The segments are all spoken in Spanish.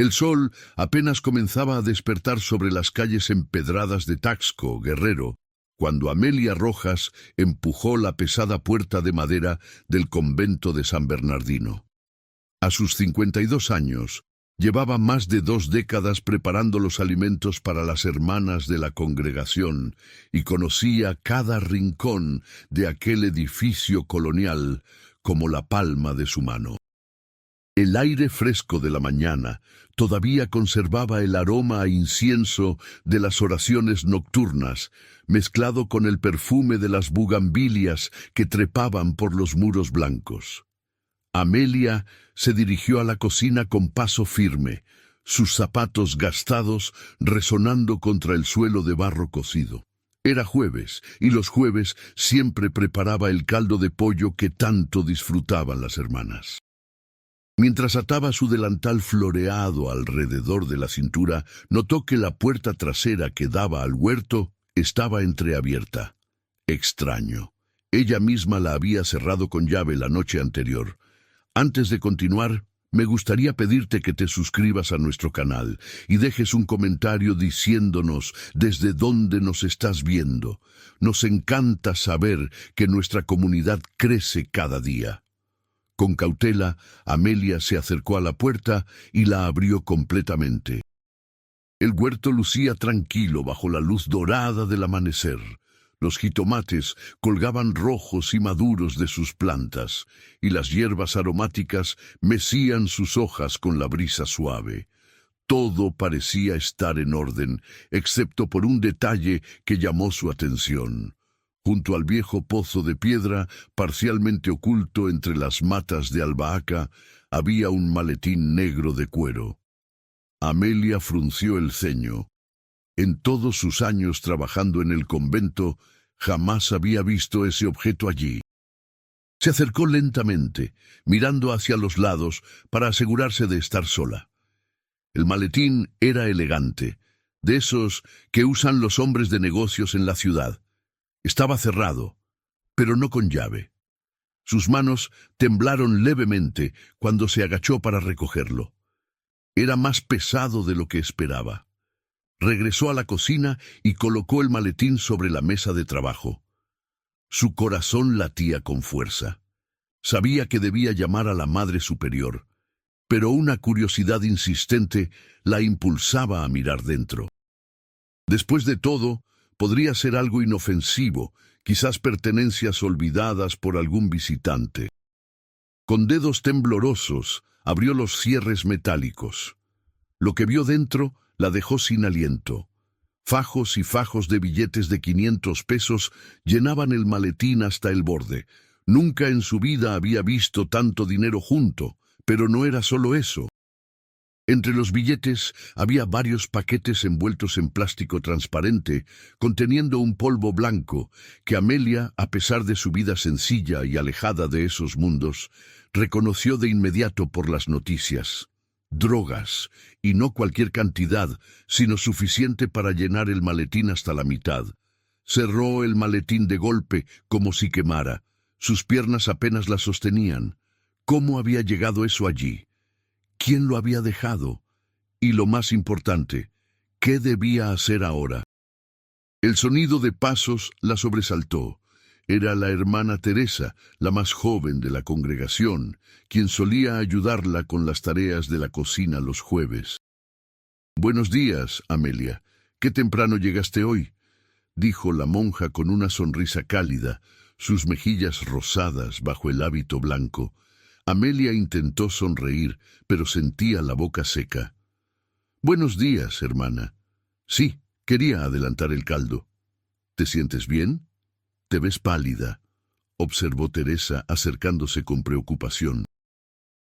El sol apenas comenzaba a despertar sobre las calles empedradas de Taxco, Guerrero, cuando Amelia Rojas empujó la pesada puerta de madera del convento de San Bernardino. A sus 52 años, llevaba más de 2 décadas preparando los alimentos para las hermanas de la congregación y conocía cada rincón de aquel edificio colonial como la palma de su mano. El aire fresco de la mañana todavía conservaba el aroma a incienso de las oraciones nocturnas, mezclado con el perfume de las bugambilias que trepaban por los muros blancos. Amelia se dirigió a la cocina con paso firme, sus zapatos gastados resonando contra el suelo de barro cocido. Era jueves, y los jueves siempre preparaba el caldo de pollo que tanto disfrutaban las hermanas. Mientras ataba su delantal floreado alrededor de la cintura, notó que la puerta trasera que daba al huerto estaba entreabierta. Extraño. Ella misma la había cerrado con llave la noche anterior. Antes de continuar, me gustaría pedirte que te suscribas a nuestro canal y dejes un comentario diciéndonos desde dónde nos estás viendo. Nos encanta saber que nuestra comunidad crece cada día. Con cautela, Amelia se acercó a la puerta y la abrió completamente. El huerto lucía tranquilo bajo la luz dorada del amanecer. Los jitomates colgaban rojos y maduros de sus plantas, y las hierbas aromáticas mecían sus hojas con la brisa suave. Todo parecía estar en orden, excepto por un detalle que llamó su atención. Junto al viejo pozo de piedra, parcialmente oculto entre las matas de albahaca, había un maletín negro de cuero. Amelia frunció el ceño. En todos sus años trabajando en el convento, jamás había visto ese objeto allí. Se acercó lentamente, mirando hacia los lados para asegurarse de estar sola. El maletín era elegante, de esos que usan los hombres de negocios en la ciudad. Estaba cerrado, pero no con llave. Sus manos temblaron levemente cuando se agachó para recogerlo. Era más pesado de lo que esperaba. Regresó a la cocina y colocó el maletín sobre la mesa de trabajo. Su corazón latía con fuerza. Sabía que debía llamar a la Madre Superior, pero una curiosidad insistente la impulsaba a mirar dentro. Después de todo, podría ser algo inofensivo, quizás pertenencias olvidadas por algún visitante. Con dedos temblorosos, abrió los cierres metálicos. Lo que vio dentro la dejó sin aliento. Fajos y fajos de billetes de 500 pesos llenaban el maletín hasta el borde. Nunca en su vida había visto tanto dinero junto, pero no era solo eso. Entre los billetes había varios paquetes envueltos en plástico transparente, conteniendo un polvo blanco que Amelia, a pesar de su vida sencilla y alejada de esos mundos, reconoció de inmediato por las noticias. Drogas, y no cualquier cantidad, sino suficiente para llenar el maletín hasta la mitad. Cerró el maletín de golpe, como si quemara. Sus piernas apenas la sostenían. ¿Cómo había llegado eso allí? ¿Quién lo había dejado? Y lo más importante, ¿qué debía hacer ahora? El sonido de pasos la sobresaltó. Era la hermana Teresa, la más joven de la congregación, quien solía ayudarla con las tareas de la cocina los jueves. «Buenos días, Amelia. ¿Qué temprano llegaste hoy?», dijo la monja con una sonrisa cálida, sus mejillas rosadas bajo el hábito blanco. Amelia intentó sonreír, pero sentía la boca seca. «Buenos días, hermana. Sí, quería adelantar el caldo. ¿Te sientes bien? Te ves pálida», observó Teresa acercándose con preocupación.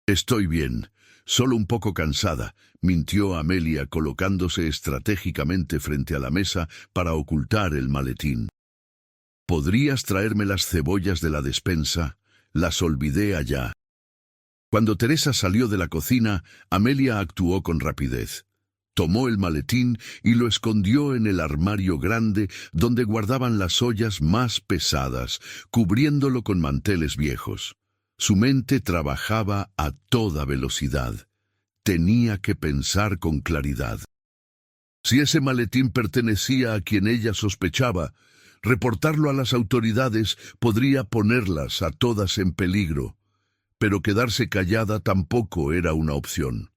«Estoy bien, solo un poco cansada», mintió Amelia colocándose estratégicamente frente a la mesa para ocultar el maletín. «¿Podrías traerme las cebollas de la despensa? Las olvidé allá». Cuando Teresa salió de la cocina, Amelia actuó con rapidez. Tomó el maletín y lo escondió en el armario grande donde guardaban las ollas más pesadas, cubriéndolo con manteles viejos. Su mente trabajaba a toda velocidad. Tenía que pensar con claridad. Si ese maletín pertenecía a quien ella sospechaba, reportarlo a las autoridades podría ponerlas a todas en peligro, pero quedarse callada tampoco era una opción.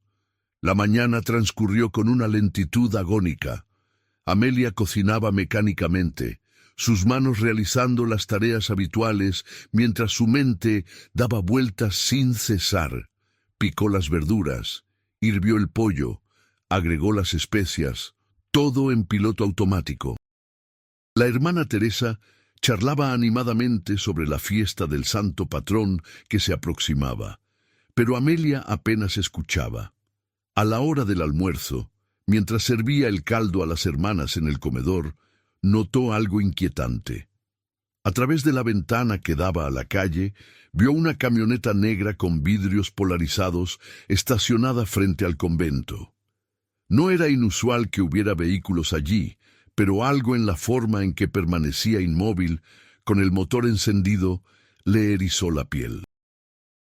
La mañana transcurrió con una lentitud agónica. Amelia cocinaba mecánicamente, sus manos realizando las tareas habituales mientras su mente daba vueltas sin cesar. Picó las verduras, hirvió el pollo, agregó las especias, todo en piloto automático. La hermana Teresa charlaba animadamente sobre la fiesta del santo patrón que se aproximaba, pero Amelia apenas escuchaba. A la hora del almuerzo, mientras servía el caldo a las hermanas en el comedor, notó algo inquietante. A través de la ventana que daba a la calle, vio una camioneta negra con vidrios polarizados estacionada frente al convento. No era inusual que hubiera vehículos allí, pero algo en la forma en que permanecía inmóvil, con el motor encendido, le erizó la piel.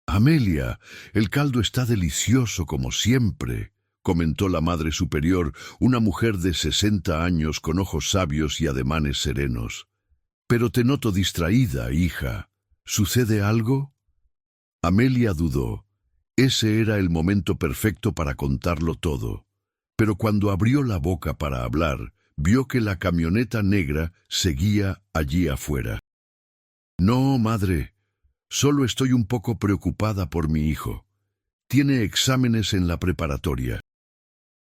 «Amelia, el caldo está delicioso como siempre», comentó la Madre Superior, una mujer de 60 años con ojos sabios y ademanes serenos. «Pero te noto distraída, hija. ¿Sucede algo?» Amelia dudó. Ese era el momento perfecto para contarlo todo. Pero cuando abrió la boca para hablar, vio que la camioneta negra seguía allí afuera. «No, madre, solo estoy un poco preocupada por mi hijo. Tiene exámenes en la preparatoria».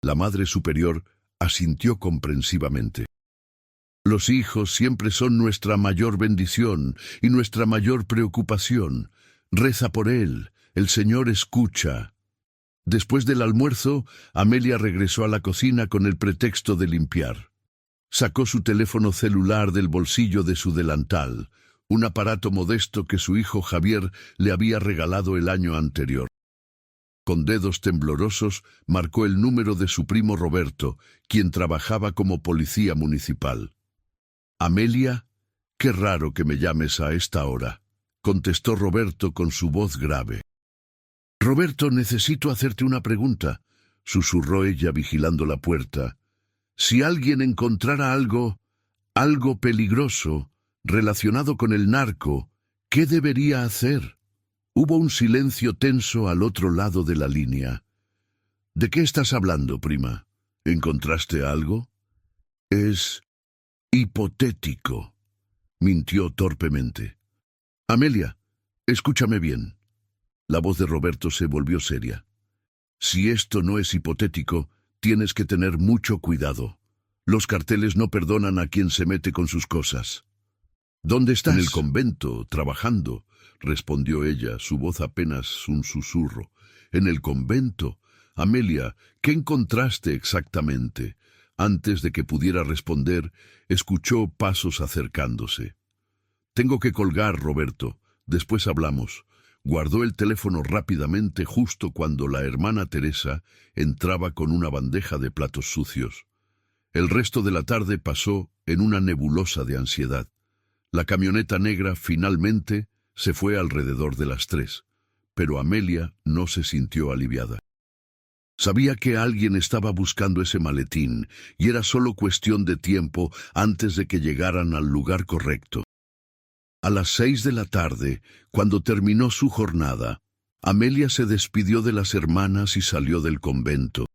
La Madre Superior asintió comprensivamente. «Los hijos siempre son nuestra mayor bendición y nuestra mayor preocupación. Reza por él, el Señor escucha». Después del almuerzo, Amelia regresó a la cocina con el pretexto de limpiar. Sacó su teléfono celular del bolsillo de su delantal, un aparato modesto que su hijo Javier le había regalado el año anterior. Con dedos temblorosos, marcó el número de su primo Roberto, quien trabajaba como policía municipal. «Amelia, qué raro que me llames a esta hora», contestó Roberto con su voz grave. «Roberto, necesito hacerte una pregunta», susurró ella vigilando la puerta. «Si alguien encontrara algo peligroso, relacionado con el narco, ¿qué debería hacer?» Hubo un silencio tenso al otro lado de la línea. «¿De qué estás hablando, prima? ¿Encontraste algo?» «Es hipotético», mintió torpemente. «Amelia, escúchame bien». La voz de Roberto se volvió seria. «Si esto no es hipotético, tienes que tener mucho cuidado. Los carteles no perdonan a quien se mete con sus cosas». «¿Dónde estás?» «En el convento, trabajando», respondió ella, su voz apenas un susurro. «En el convento. Amelia, ¿qué encontraste exactamente?» Antes de que pudiera responder, escuchó pasos acercándose. «Tengo que colgar, Roberto. Después hablamos». Guardó el teléfono rápidamente justo cuando la hermana Teresa entraba con una bandeja de platos sucios. El resto de la tarde pasó en una nebulosa de ansiedad. La camioneta negra finalmente se fue alrededor de las 3, pero Amelia no se sintió aliviada. Sabía que alguien estaba buscando ese maletín y era solo cuestión de tiempo antes de que llegaran al lugar correcto. A las 6 de la tarde, cuando terminó su jornada, Amelia se despidió de las hermanas y salió del convento.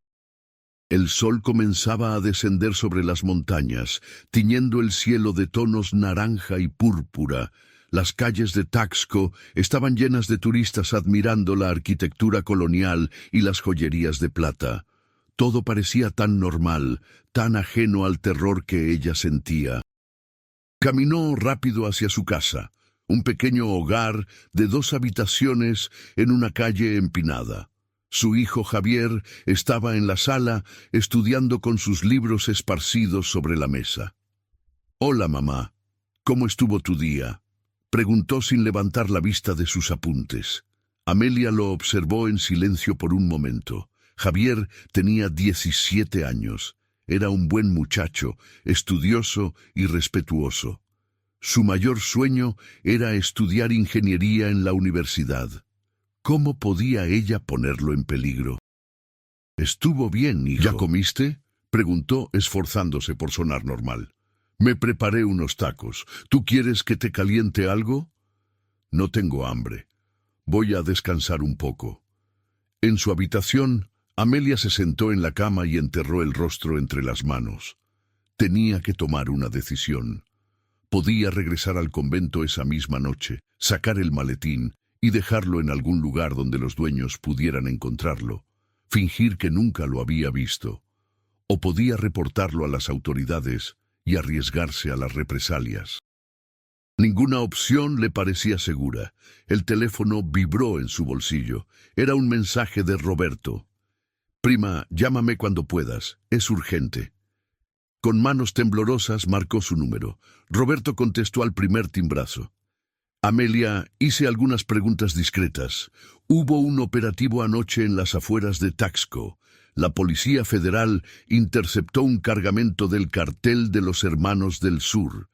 El sol comenzaba a descender sobre las montañas, tiñendo el cielo de tonos naranja y púrpura. Las calles de Taxco estaban llenas de turistas admirando la arquitectura colonial y las joyerías de plata. Todo parecía tan normal, tan ajeno al terror que ella sentía. Caminó rápido hacia su casa, un pequeño hogar de 2 habitaciones en una calle empinada. Su hijo Javier estaba en la sala estudiando con sus libros esparcidos sobre la mesa. «Hola, mamá. ¿Cómo estuvo tu día?», preguntó sin levantar la vista de sus apuntes. Amelia lo observó en silencio por un momento. Javier tenía 17 años. Era un buen muchacho, estudioso y respetuoso. Su mayor sueño era estudiar ingeniería en la universidad. ¿Cómo podía ella ponerlo en peligro? Estuvo bien, hijo. ¿Ya comiste? Preguntó, esforzándose por sonar normal. Me preparé unos tacos. ¿Tú quieres que te caliente algo? No tengo hambre. Voy a descansar un poco. En su habitación, Amelia se sentó en la cama y enterró el rostro entre las manos. Tenía que tomar una decisión. Podía regresar al convento esa misma noche, sacar el maletín y dejarlo en algún lugar donde los dueños pudieran encontrarlo, fingir que nunca lo había visto. O podía reportarlo a las autoridades y arriesgarse a las represalias. Ninguna opción le parecía segura. El teléfono vibró en su bolsillo. Era un mensaje de Roberto. «Prima, llámame cuando puedas. Es urgente». Con manos temblorosas marcó su número. Roberto contestó al primer timbrazo. «Amelia, hice algunas preguntas discretas. Hubo un operativo anoche en las afueras de Taxco. La Policía Federal interceptó un cargamento del cartel de los Hermanos del Sur.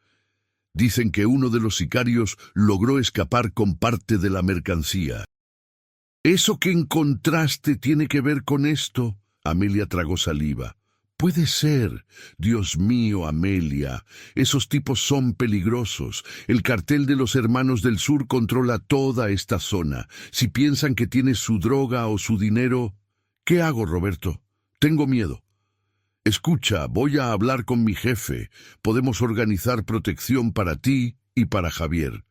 Dicen que uno de los sicarios logró escapar con parte de la mercancía». «¿Eso que encontraste tiene que ver con esto?» Amelia tragó saliva. «Puede ser. Dios mío, Amelia, esos tipos son peligrosos. El cartel de los Hermanos del Sur controla toda esta zona. Si piensan que tienes su droga o su dinero... ¿Qué hago, Roberto? Tengo miedo». «Escucha, voy a hablar con mi jefe. Podemos organizar protección para ti y para Javier.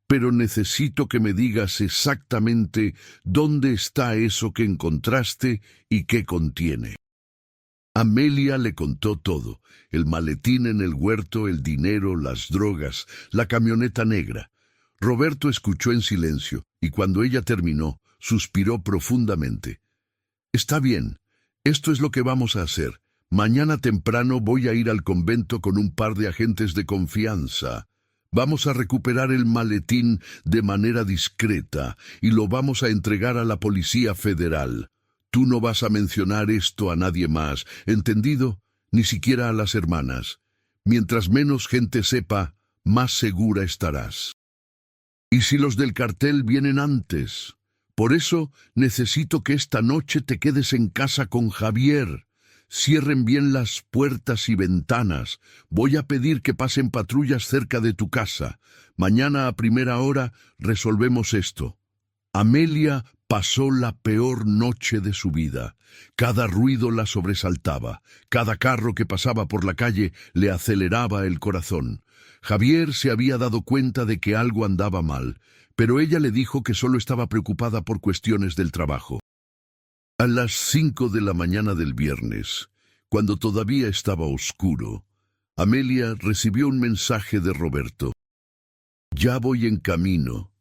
Pero necesito que me digas exactamente dónde está eso que encontraste y qué contiene». Amelia le contó todo: el maletín en el huerto, el dinero, las drogas, la camioneta negra. Roberto escuchó en silencio y cuando ella terminó, suspiró profundamente. «Está bien, esto es lo que vamos a hacer. Mañana temprano voy a ir al convento con un par de agentes de confianza. Vamos a recuperar el maletín de manera discreta y lo vamos a entregar a la Policía Federal. Tú no vas a mencionar esto a nadie más, ¿entendido? Ni siquiera a las hermanas. Mientras menos gente sepa, más segura estarás. ¿Y si los del cartel vienen antes? Por eso necesito que esta noche te quedes en casa con Javier. Cierren bien las puertas y ventanas. Voy a pedir que pasen patrullas cerca de tu casa. Mañana a primera hora resolvemos esto». Amelia pasó la peor noche de su vida. Cada ruido la sobresaltaba. Cada carro que pasaba por la calle le aceleraba el corazón. Javier se había dado cuenta de que algo andaba mal, pero ella le dijo que solo estaba preocupada por cuestiones del trabajo. A las 5 de la mañana del viernes, cuando todavía estaba oscuro, Amelia recibió un mensaje de Roberto. «Ya voy en camino.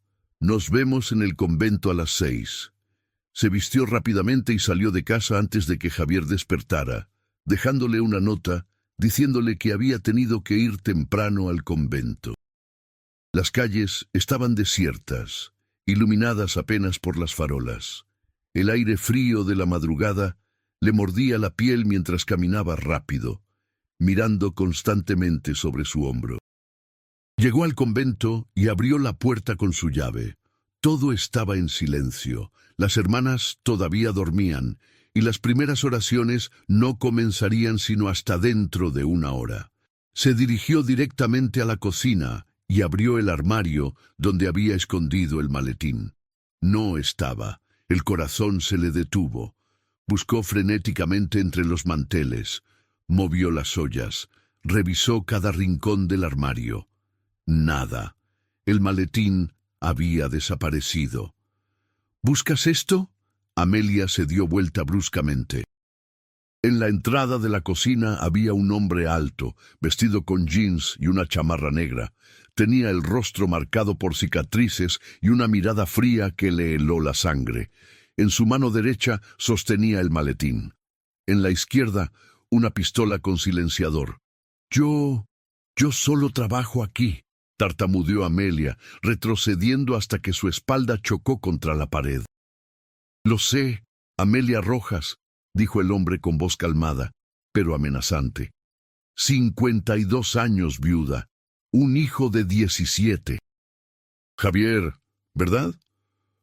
Nos vemos en el convento a las 6». Se vistió rápidamente y salió de casa antes de que Javier despertara, dejándole una nota diciéndole que había tenido que ir temprano al convento. Las calles estaban desiertas, iluminadas apenas por las farolas. El aire frío de la madrugada le mordía la piel mientras caminaba rápido, mirando constantemente sobre su hombro. Llegó al convento y abrió la puerta con su llave. Todo estaba en silencio. Las hermanas todavía dormían y las primeras oraciones no comenzarían sino hasta dentro de una hora. Se dirigió directamente a la cocina y abrió el armario donde había escondido el maletín. No estaba. El corazón se le detuvo. Buscó frenéticamente entre los manteles. Movió las ollas. Revisó cada rincón del armario. Nada. El maletín había desaparecido. ¿Buscas esto? Amelia se dio vuelta bruscamente. En la entrada de la cocina había un hombre alto, vestido con jeans y una chamarra negra. Tenía el rostro marcado por cicatrices y una mirada fría que le heló la sangre. En su mano derecha sostenía el maletín. En la izquierda, una pistola con silenciador. Yo solo trabajo aquí», tartamudeó Amelia, retrocediendo hasta que su espalda chocó contra la pared. «Lo sé, Amelia Rojas», dijo el hombre con voz calmada, pero amenazante. 52 años viuda, un hijo de 17. «Javier, ¿verdad?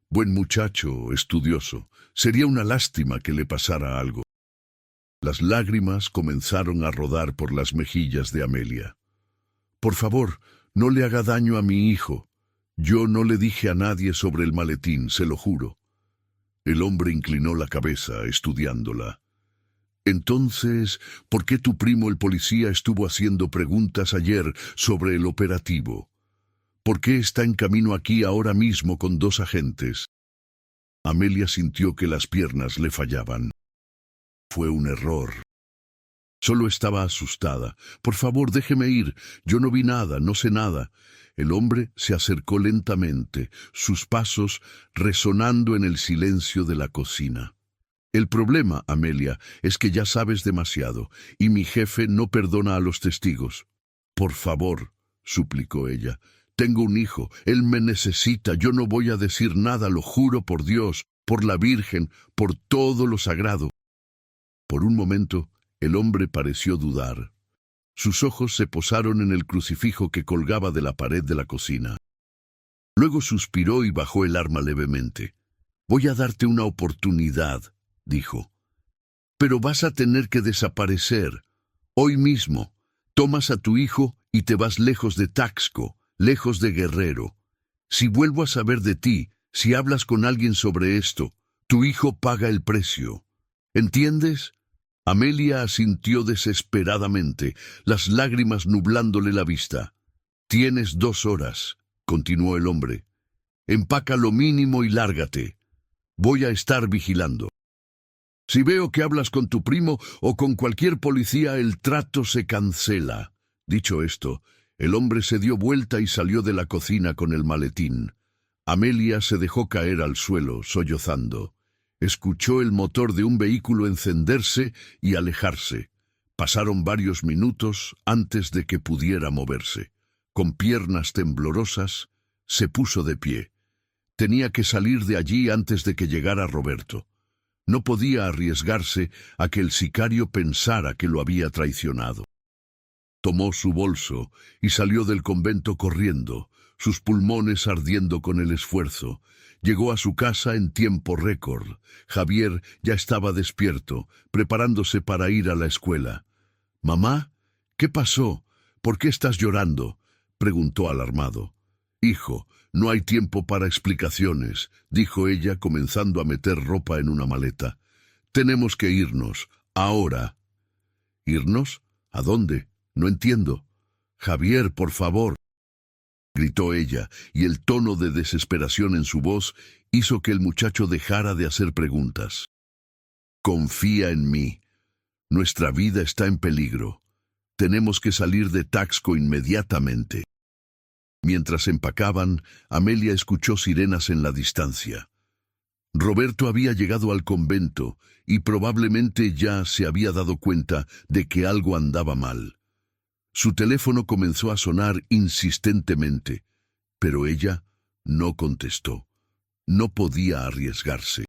Buen muchacho, estudioso. Sería una lástima que le pasara algo». Las lágrimas comenzaron a rodar por las mejillas de Amelia. «Por favor, no le haga daño a mi hijo. Yo no le dije a nadie sobre el maletín, se lo juro». El hombre inclinó la cabeza, estudiándola. «Entonces, ¿por qué tu primo el policía estuvo haciendo preguntas ayer sobre el operativo? ¿Por qué está en camino aquí ahora mismo con 2 agentes?» Amelia sintió que las piernas le fallaban. Fue un error. Solo estaba asustada. «Por favor, déjeme ir. Yo no vi nada, no sé nada». El hombre se acercó lentamente, sus pasos resonando en el silencio de la cocina. «El problema, Amelia, es que ya sabes demasiado, y mi jefe no perdona a los testigos». «Por favor», suplicó ella, «tengo un hijo, él me necesita, yo no voy a decir nada, lo juro por Dios, por la Virgen, por todo lo sagrado». Por un momento, el hombre pareció dudar. Sus ojos se posaron en el crucifijo que colgaba de la pared de la cocina. Luego suspiró y bajó el arma levemente. «Voy a darte una oportunidad», dijo. «Pero vas a tener que desaparecer. Hoy mismo. Tomas a tu hijo y te vas lejos de Taxco, lejos de Guerrero. Si vuelvo a saber de ti, si hablas con alguien sobre esto, tu hijo paga el precio. ¿Entiendes?» Amelia asintió desesperadamente, las lágrimas nublándole la vista. «Tienes 2 horas», continuó el hombre. «Empaca lo mínimo y lárgate. Voy a estar vigilando. Si veo que hablas con tu primo o con cualquier policía, el trato se cancela». Dicho esto, el hombre se dio vuelta y salió de la cocina con el maletín. Amelia se dejó caer al suelo, sollozando. Escuchó el motor de un vehículo encenderse y alejarse. Pasaron varios minutos antes de que pudiera moverse. Con piernas temblorosas, se puso de pie. Tenía que salir de allí antes de que llegara Roberto. No podía arriesgarse a que el sicario pensara que lo había traicionado. Tomó su bolso y salió del convento corriendo, sus pulmones ardiendo con el esfuerzo. Llegó a su casa en tiempo récord. Javier ya estaba despierto, preparándose para ir a la escuela. «Mamá, ¿qué pasó? ¿Por qué estás llorando?», preguntó alarmado. «Hijo, no hay tiempo para explicaciones», dijo ella, comenzando a meter ropa en una maleta. «Tenemos que irnos, ahora». «¿Irnos? ¿A dónde? No entiendo». «Javier, por favor», gritó ella, y el tono de desesperación en su voz hizo que el muchacho dejara de hacer preguntas. «Confía en mí. Nuestra vida está en peligro. Tenemos que salir de Taxco inmediatamente». Mientras empacaban, Amelia escuchó sirenas en la distancia. Roberto había llegado al convento y probablemente ya se había dado cuenta de que algo andaba mal. Su teléfono comenzó a sonar insistentemente, pero ella no contestó. No podía arriesgarse.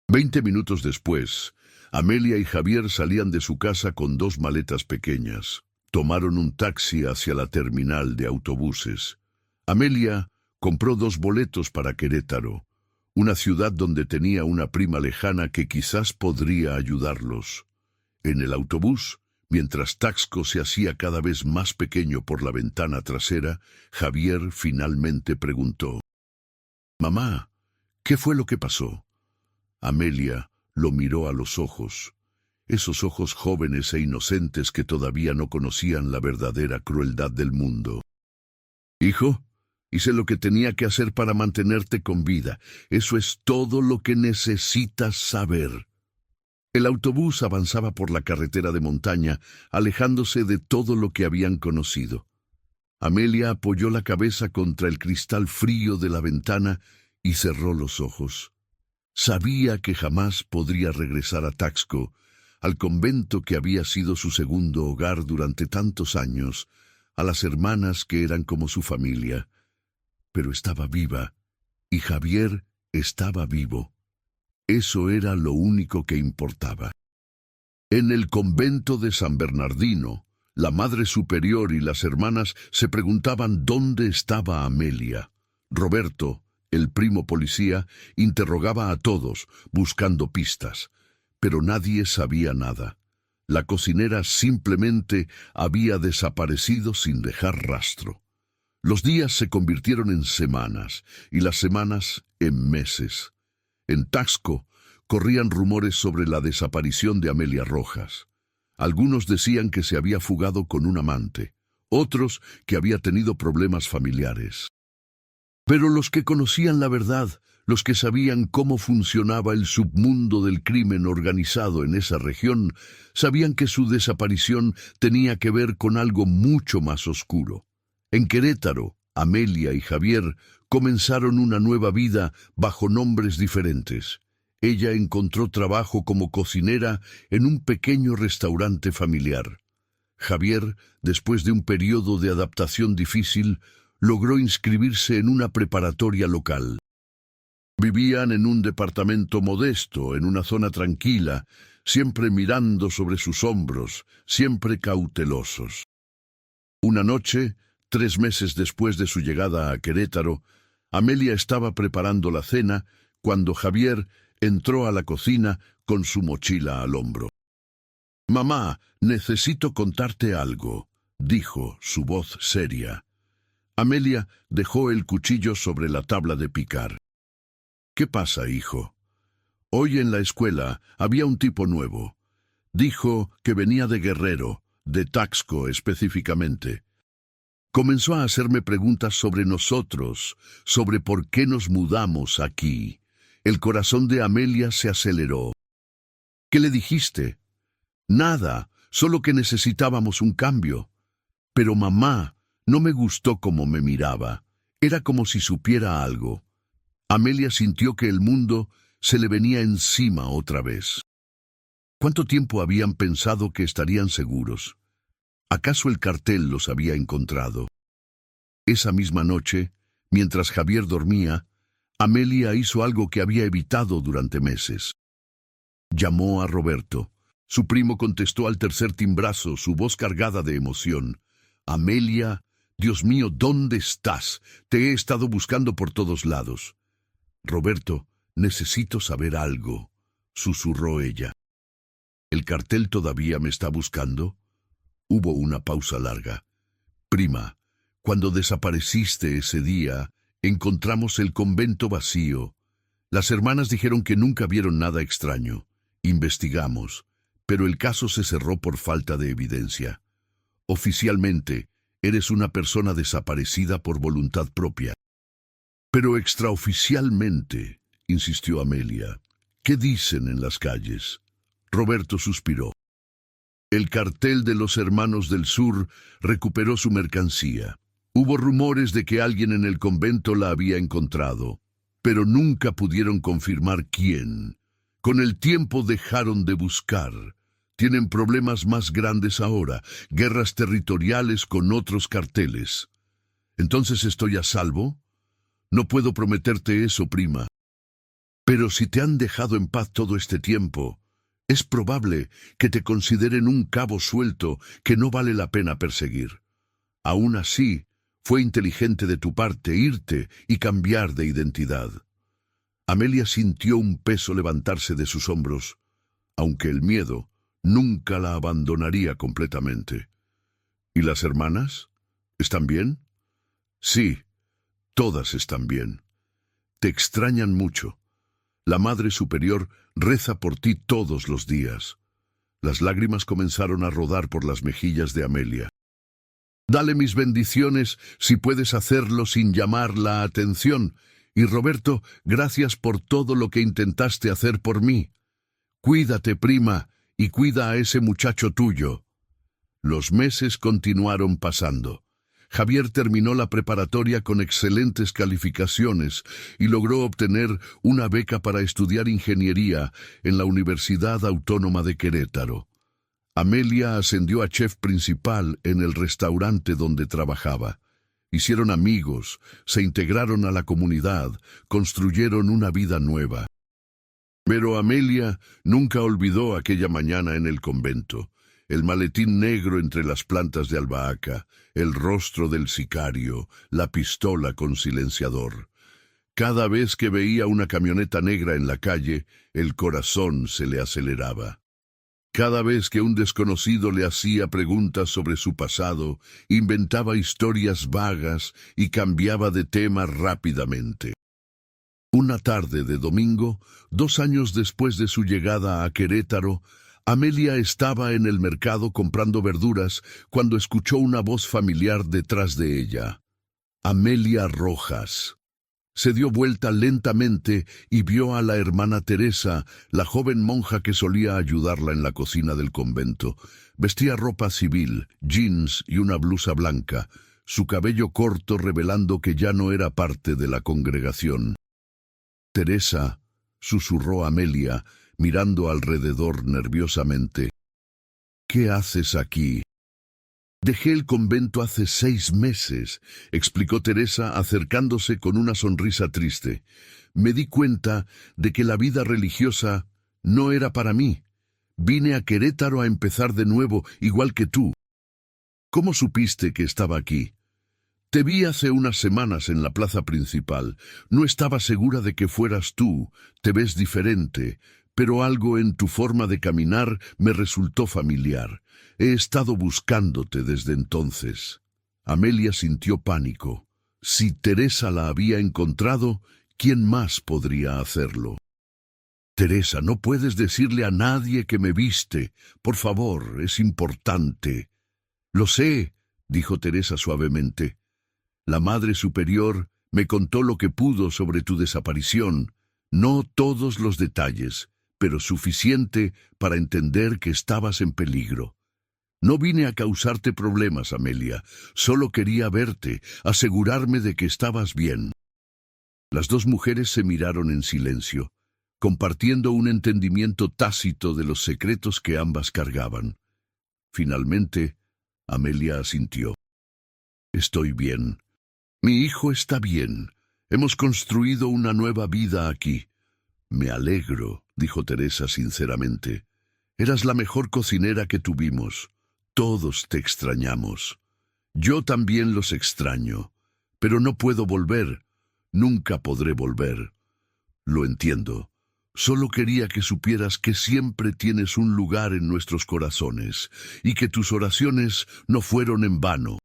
20 minutos después, Amelia y Javier salían de su casa con 2 maletas pequeñas. Tomaron un taxi hacia la terminal de autobuses. Amelia compró 2 boletos para Querétaro, una ciudad donde tenía una prima lejana que quizás podría ayudarlos. En el autobús, mientras Taxco se hacía cada vez más pequeño por la ventana trasera, Javier finalmente preguntó: «Mamá, ¿qué fue lo que pasó?». Amelia lo miró a los ojos, esos ojos jóvenes e inocentes que todavía no conocían la verdadera crueldad del mundo. «Hijo, hice lo que tenía que hacer para mantenerte con vida. Eso es todo lo que necesitas saber». El autobús avanzaba por la carretera de montaña, alejándose de todo lo que habían conocido. Amelia apoyó la cabeza contra el cristal frío de la ventana y cerró los ojos. Sabía que jamás podría regresar a Taxco, al convento que había sido su segundo hogar durante tantos años, a las hermanas que eran como su familia. Pero estaba viva, y Javier estaba vivo. Eso era lo único que importaba. En el convento de San Bernardino, la Madre Superior y las hermanas se preguntaban dónde estaba Amelia. Roberto, el primo policía, interrogaba a todos, buscando pistas, pero nadie sabía nada. La cocinera simplemente había desaparecido sin dejar rastro. Los días se convirtieron en semanas y las semanas en meses. En Taxco corrían rumores sobre la desaparición de Amelia Rojas. Algunos decían que se había fugado con un amante, otros que había tenido problemas familiares. Pero los que conocían la verdad, los que sabían cómo funcionaba el submundo del crimen organizado en esa región, sabían que su desaparición tenía que ver con algo mucho más oscuro. En Querétaro, Amelia y Javier comenzaron una nueva vida bajo nombres diferentes. Ella encontró trabajo como cocinera en un pequeño restaurante familiar. Javier, después de un periodo de adaptación difícil, logró inscribirse en una preparatoria local. Vivían en un departamento modesto, en una zona tranquila, siempre mirando sobre sus hombros, siempre cautelosos. Una noche, 3 meses después de su llegada a Querétaro, Amelia estaba preparando la cena cuando Javier entró a la cocina con su mochila al hombro. «Mamá, necesito contarte algo», dijo, su voz seria. Amelia dejó el cuchillo sobre la tabla de picar. «¿Qué pasa, hijo?» «Hoy en la escuela había un tipo nuevo. Dijo que venía de Guerrero, de Taxco específicamente. Comenzó a hacerme preguntas sobre nosotros, sobre por qué nos mudamos aquí». El corazón de Amelia se aceleró. «¿Qué le dijiste?» «Nada, solo que necesitábamos un cambio». «Pero mamá, no me gustó cómo me miraba. Era como si supiera algo». Amelia sintió que el mundo se le venía encima otra vez. ¿Cuánto tiempo habían pensado que estarían seguros? ¿Acaso el cartel los había encontrado? Esa misma noche, mientras Javier dormía, Amelia hizo algo que había evitado durante meses. Llamó a Roberto. Su primo contestó al tercer timbrazo, su voz cargada de emoción. «Amelia, Dios mío, ¿dónde estás? Te he estado buscando por todos lados». «Roberto, necesito saber algo», susurró ella. «¿El cartel todavía me está buscando?» Hubo una pausa larga. «Prima, cuando desapareciste ese día, encontramos el convento vacío. Las hermanas dijeron que nunca vieron nada extraño. Investigamos, pero el caso se cerró por falta de evidencia. Oficialmente, eres una persona desaparecida por voluntad propia». «Pero extraoficialmente», insistió Amelia, «¿qué dicen en las calles?» Roberto suspiró. «El cartel de los Hermanos del Sur recuperó su mercancía. Hubo rumores de que alguien en el convento la había encontrado, pero nunca pudieron confirmar quién. Con el tiempo dejaron de buscar. Tienen problemas más grandes ahora, guerras territoriales con otros carteles. ¿Entonces estoy a salvo? No puedo prometerte eso, prima. Pero si te han dejado en paz todo este tiempo, es probable que te consideren un cabo suelto que no vale la pena perseguir. Aún así, fue inteligente de tu parte irte y cambiar de identidad». Amelia sintió un peso levantarse de sus hombros, aunque el miedo nunca la abandonaría completamente. «¿Y las hermanas? ¿Están bien?» «Sí, todas están bien. Te extrañan mucho. La Madre Superior reza por ti todos los días». Las lágrimas comenzaron a rodar por las mejillas de Amelia. «Dale mis bendiciones si puedes hacerlo sin llamar la atención. Y Roberto, gracias por todo lo que intentaste hacer por mí. Cuídate, prima, y cuida a ese muchacho tuyo». Los meses continuaron pasando. Javier terminó la preparatoria con excelentes calificaciones y logró obtener una beca para estudiar ingeniería en la Universidad Autónoma de Querétaro. Amelia ascendió a chef principal en el restaurante donde trabajaba. Hicieron amigos, se integraron a la comunidad, construyeron una vida nueva. Pero Amelia nunca olvidó aquella mañana en el convento. El maletín negro entre las plantas de albahaca, el rostro del sicario, la pistola con silenciador. Cada vez que veía una camioneta negra en la calle, el corazón se le aceleraba. Cada vez que un desconocido le hacía preguntas sobre su pasado, inventaba historias vagas y cambiaba de tema rápidamente. Una tarde de domingo, 2 años después de su llegada a Querétaro, Amelia estaba en el mercado comprando verduras cuando escuchó una voz familiar detrás de ella. Amelia Rojas. Se dio vuelta lentamente y vio a la hermana Teresa, la joven monja que solía ayudarla en la cocina del convento. Vestía ropa civil, jeans y una blusa blanca, su cabello corto revelando que ya no era parte de la congregación. «Teresa», susurró Amelia, mirando alrededor nerviosamente. «¿Qué haces aquí?» «Dejé el convento hace 6 meses», explicó Teresa acercándose con una sonrisa triste. «Me di cuenta de que la vida religiosa no era para mí. Vine a Querétaro a empezar de nuevo, igual que tú». «¿Cómo supiste que estaba aquí?» «Te vi hace unas semanas en la plaza principal. No estaba segura de que fueras tú. Te ves diferente, pero algo en tu forma de caminar me resultó familiar. He estado buscándote desde entonces». Amelia sintió pánico. Si Teresa la había encontrado, ¿quién más podría hacerlo? «Teresa, no puedes decirle a nadie que me viste. Por favor, es importante». «Lo sé», dijo Teresa suavemente. «La Madre Superior me contó lo que pudo sobre tu desaparición. No todos los detalles, pero suficiente para entender que estabas en peligro. No vine a causarte problemas, Amelia. Solo quería verte, asegurarme de que estabas bien». Las dos mujeres se miraron en silencio, compartiendo un entendimiento tácito de los secretos que ambas cargaban. Finalmente, Amelia asintió. «Estoy bien. Mi hijo está bien. Hemos construido una nueva vida aquí». «Me alegro», dijo Teresa sinceramente. «Eras la mejor cocinera que tuvimos. Todos te extrañamos. Yo también los extraño, pero no puedo volver. Nunca podré volver. Lo entiendo. Solo quería que supieras que siempre tienes un lugar en nuestros corazones y que tus oraciones no fueron en vano».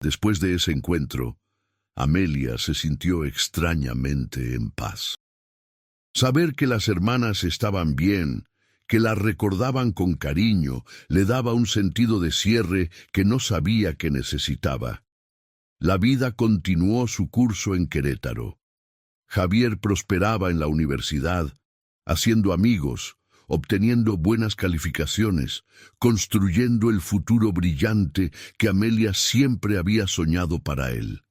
Después de ese encuentro, Amelia se sintió extrañamente en paz. Saber que las hermanas estaban bien, que la recordaban con cariño, le daba un sentido de cierre que no sabía que necesitaba. La vida continuó su curso en Querétaro. Javier prosperaba en la universidad, haciendo amigos, obteniendo buenas calificaciones, construyendo el futuro brillante que Amelia siempre había soñado para él.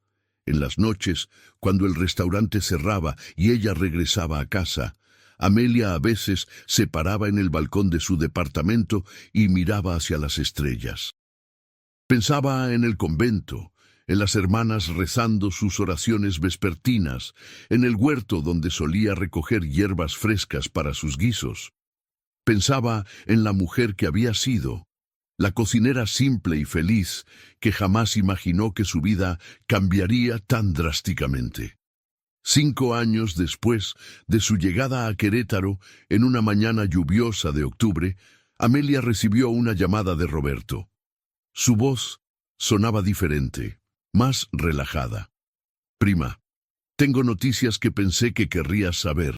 En las noches, cuando el restaurante cerraba y ella regresaba a casa, Amelia a veces se paraba en el balcón de su departamento y miraba hacia las estrellas. Pensaba en el convento, en las hermanas rezando sus oraciones vespertinas, en el huerto donde solía recoger hierbas frescas para sus guisos. Pensaba en la mujer que había sido, la cocinera simple y feliz que jamás imaginó que su vida cambiaría tan drásticamente. 5 años después de su llegada a Querétaro, en una mañana lluviosa de octubre, Amelia recibió una llamada de Roberto. Su voz sonaba diferente, más relajada. «Prima, tengo noticias que pensé que querrías saber.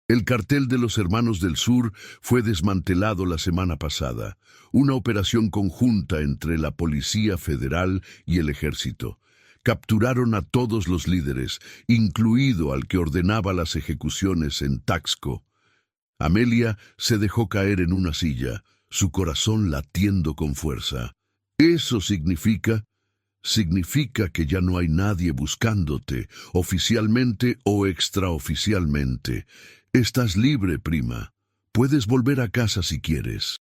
El cartel de los Hermanos del Sur fue desmantelado la semana pasada, una operación conjunta entre la Policía Federal y el Ejército. Capturaron a todos los líderes, incluido al que ordenaba las ejecuciones en Taxco». Amelia se dejó caer en una silla, su corazón latiendo con fuerza. «¿Eso significa? Significa que ya no hay nadie buscándote, oficialmente o extraoficialmente. Estás libre, prima. Puedes volver a casa si quieres».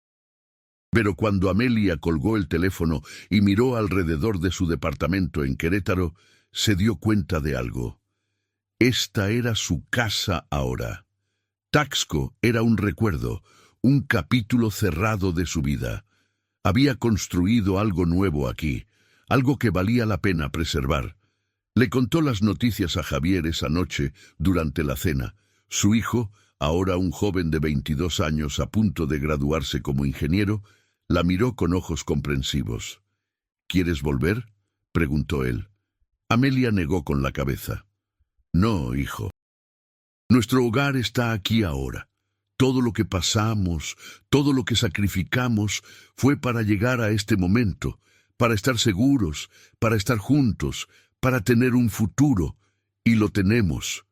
Pero cuando Amelia colgó el teléfono y miró alrededor de su departamento en Querétaro, se dio cuenta de algo. Esta era su casa ahora. Taxco era un recuerdo, un capítulo cerrado de su vida. Había construido algo nuevo aquí, algo que valía la pena preservar. Le contó las noticias a Javier esa noche durante la cena. Su hijo, ahora un joven de 22 años a punto de graduarse como ingeniero, la miró con ojos comprensivos. ¿Quieres volver?, preguntó él. Amelia negó con la cabeza. No, hijo. Nuestro hogar está aquí ahora. Todo lo que pasamos, todo lo que sacrificamos, fue para llegar a este momento, para estar seguros, para estar juntos, para tener un futuro, y lo tenemos.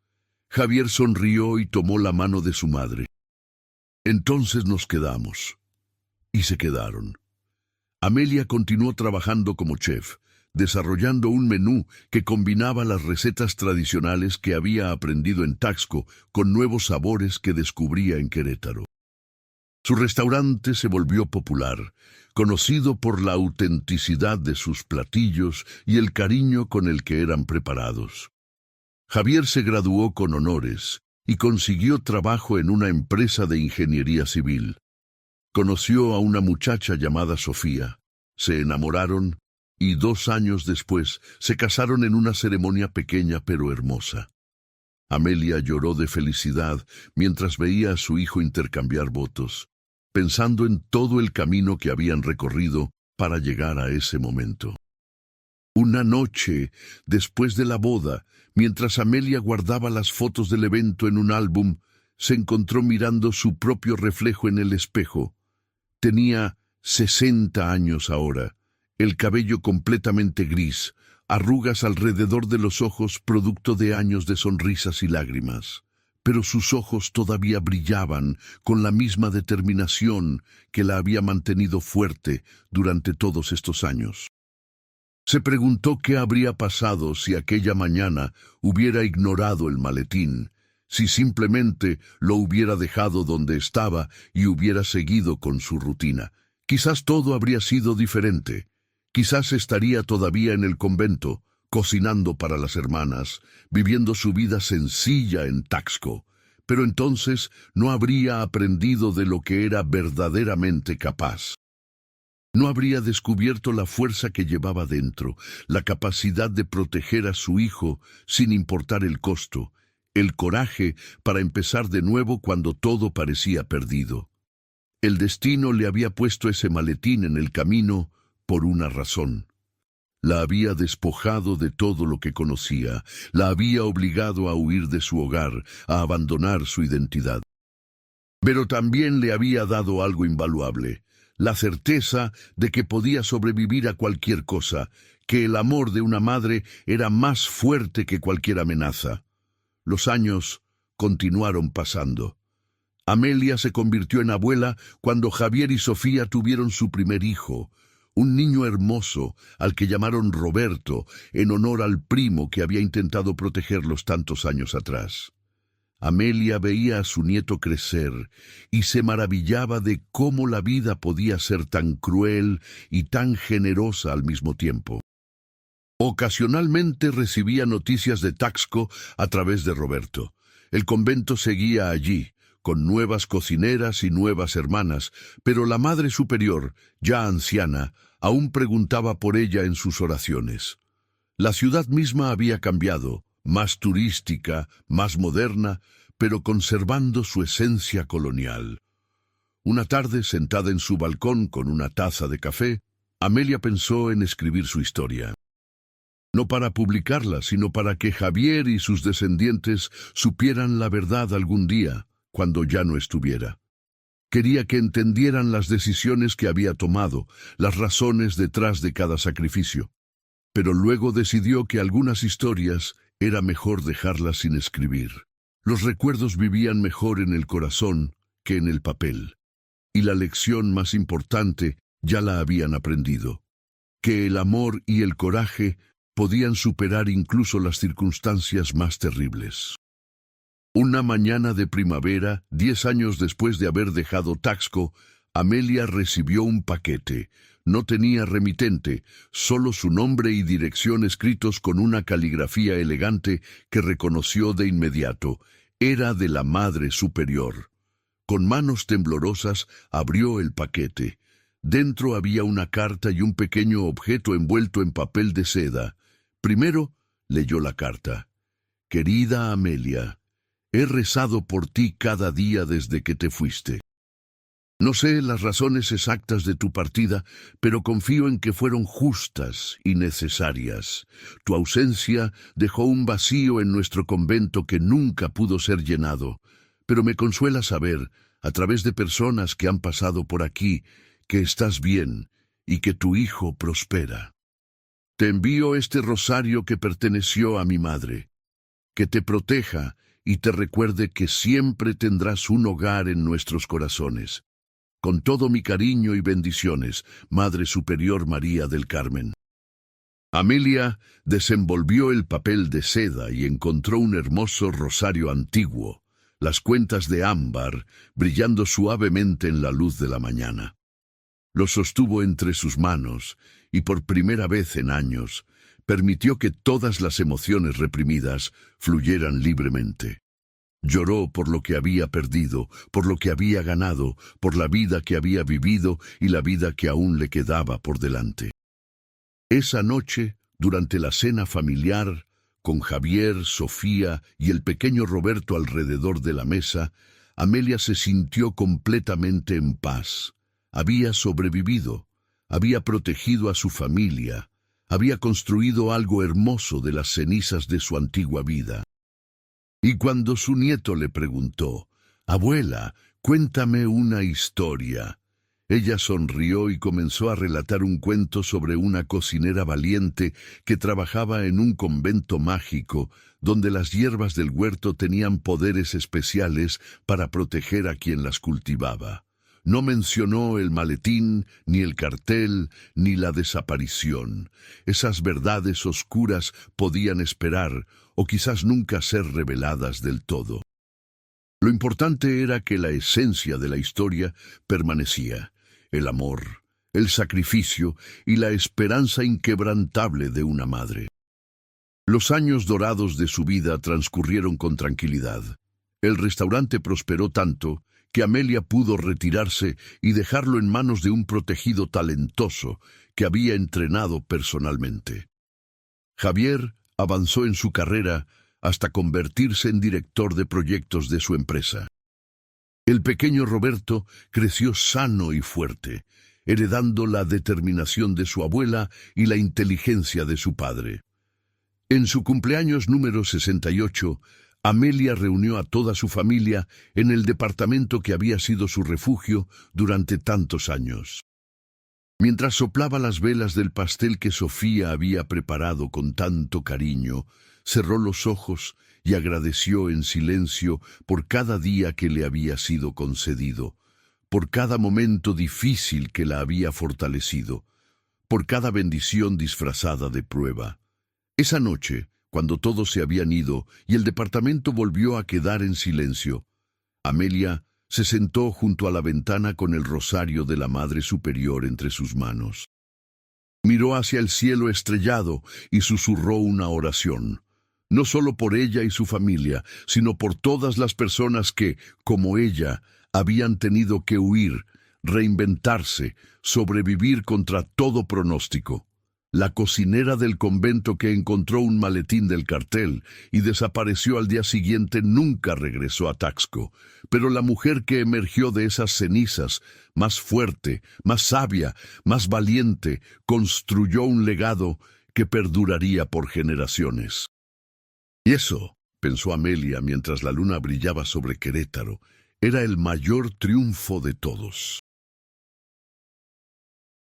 Javier sonrió y tomó la mano de su madre. Entonces nos quedamos. Y se quedaron. Amelia continuó trabajando como chef, desarrollando un menú que combinaba las recetas tradicionales que había aprendido en Taxco con nuevos sabores que descubría en Querétaro. Su restaurante se volvió popular, conocido por la autenticidad de sus platillos y el cariño con el que eran preparados. Javier se graduó con honores y consiguió trabajo en una empresa de ingeniería civil. Conoció a una muchacha llamada Sofía, se enamoraron y 2 años después se casaron en una ceremonia pequeña pero hermosa. Amelia lloró de felicidad mientras veía a su hijo intercambiar votos, pensando en todo el camino que habían recorrido para llegar a ese momento. Una noche, después de la boda, mientras Amelia guardaba las fotos del evento en un álbum, se encontró mirando su propio reflejo en el espejo. Tenía 60 años ahora, el cabello completamente gris, arrugas alrededor de los ojos producto de años de sonrisas y lágrimas. Pero sus ojos todavía brillaban con la misma determinación que la había mantenido fuerte durante todos estos años. Se preguntó qué habría pasado si aquella mañana hubiera ignorado el maletín, si simplemente lo hubiera dejado donde estaba y hubiera seguido con su rutina. Quizás todo habría sido diferente. Quizás estaría todavía en el convento, cocinando para las hermanas, viviendo su vida sencilla en Taxco, pero entonces no habría aprendido de lo que era verdaderamente capaz. No habría descubierto la fuerza que llevaba dentro, la capacidad de proteger a su hijo sin importar el costo, el coraje para empezar de nuevo cuando todo parecía perdido. El destino le había puesto ese maletín en el camino por una razón. La había despojado de todo lo que conocía, la había obligado a huir de su hogar, a abandonar su identidad. Pero también le había dado algo invaluable, la certeza de que podía sobrevivir a cualquier cosa, que el amor de una madre era más fuerte que cualquier amenaza. Los años continuaron pasando. Amelia se convirtió en abuela cuando Javier y Sofía tuvieron su primer hijo, un niño hermoso al que llamaron Roberto en honor al primo que había intentado protegerlos tantos años atrás. Amelia veía a su nieto crecer y se maravillaba de cómo la vida podía ser tan cruel y tan generosa al mismo tiempo. Ocasionalmente recibía noticias de Taxco a través de Roberto. El convento seguía allí, con nuevas cocineras y nuevas hermanas, pero la Madre Superior, ya anciana, aún preguntaba por ella en sus oraciones. La ciudad misma había cambiado, más turística, más moderna, pero conservando su esencia colonial. Una tarde, sentada en su balcón con una taza de café, Amelia pensó en escribir su historia. No para publicarla, sino para que Javier y sus descendientes supieran la verdad algún día, cuando ya no estuviera. Quería que entendieran las decisiones que había tomado, las razones detrás de cada sacrificio. Pero luego decidió que algunas historias era mejor dejarlas sin escribir. Los recuerdos vivían mejor en el corazón que en el papel. Y la lección más importante ya la habían aprendido. Que el amor y el coraje podían superar incluso las circunstancias más terribles. Una mañana de primavera, 10 años después de haber dejado Taxco, Amelia recibió un paquete. No tenía remitente, solo su nombre y dirección escritos con una caligrafía elegante que reconoció de inmediato. Era de la Madre Superior. Con manos temblorosas abrió el paquete. Dentro había una carta y un pequeño objeto envuelto en papel de seda. Primero leyó la carta. Querida Amelia, He rezado por ti cada día desde que te fuiste. No sé las razones exactas de tu partida, pero confío en que fueron justas y necesarias. Tu ausencia dejó un vacío en nuestro convento que nunca pudo ser llenado, pero me consuela saber, a través de personas que han pasado por aquí, que estás bien y que tu hijo prospera. Te envío este rosario que perteneció a mi madre. Que te proteja y te recuerde que siempre tendrás un hogar en nuestros corazones. Con todo mi cariño y bendiciones, Madre Superior María del Carmen. Amelia desenvolvió el papel de seda y encontró un hermoso rosario antiguo, las cuentas de ámbar brillando suavemente en la luz de la mañana. Lo sostuvo entre sus manos y por primera vez en años permitió que todas las emociones reprimidas fluyeran libremente. Lloró por lo que había perdido, por lo que había ganado, por la vida que había vivido y la vida que aún le quedaba por delante. Esa noche, durante la cena familiar, con Javier, Sofía y el pequeño Roberto alrededor de la mesa, Amelia se sintió completamente en paz. Había sobrevivido, había protegido a su familia, había construido algo hermoso de las cenizas de su antigua vida. Y cuando su nieto le preguntó, «Abuela, cuéntame una historia», ella sonrió y comenzó a relatar un cuento sobre una cocinera valiente que trabajaba en un convento mágico donde las hierbas del huerto tenían poderes especiales para proteger a quien las cultivaba. No mencionó el maletín, ni el cartel, ni la desaparición. Esas verdades oscuras podían esperar, o quizás nunca ser reveladas del todo. Lo importante era que la esencia de la historia permanecía: el amor, el sacrificio y la esperanza inquebrantable de una madre. Los años dorados de su vida transcurrieron con tranquilidad. El restaurante prosperó tanto que Amelia pudo retirarse y dejarlo en manos de un protegido talentoso que había entrenado personalmente. Javier avanzó en su carrera hasta convertirse en director de proyectos de su empresa. El pequeño Roberto creció sano y fuerte, heredando la determinación de su abuela y la inteligencia de su padre. En su cumpleaños número 68, Amelia reunió a toda su familia en el departamento que había sido su refugio durante tantos años. Mientras soplaba las velas del pastel que Sofía había preparado con tanto cariño, cerró los ojos y agradeció en silencio por cada día que le había sido concedido, por cada momento difícil que la había fortalecido, por cada bendición disfrazada de prueba. Esa noche, cuando todos se habían ido y el departamento volvió a quedar en silencio, Amelia se sentó junto a la ventana con el rosario de la Madre Superior entre sus manos. Miró hacia el cielo estrellado y susurró una oración, no solo por ella y su familia, sino por todas las personas que, como ella, habían tenido que huir, reinventarse, sobrevivir contra todo pronóstico. La cocinera del convento que encontró un maletín del cartel y desapareció al día siguiente nunca regresó a Taxco, pero la mujer que emergió de esas cenizas, más fuerte, más sabia, más valiente, construyó un legado que perduraría por generaciones. Y eso, pensó Amelia mientras la luna brillaba sobre Querétaro, era el mayor triunfo de todos.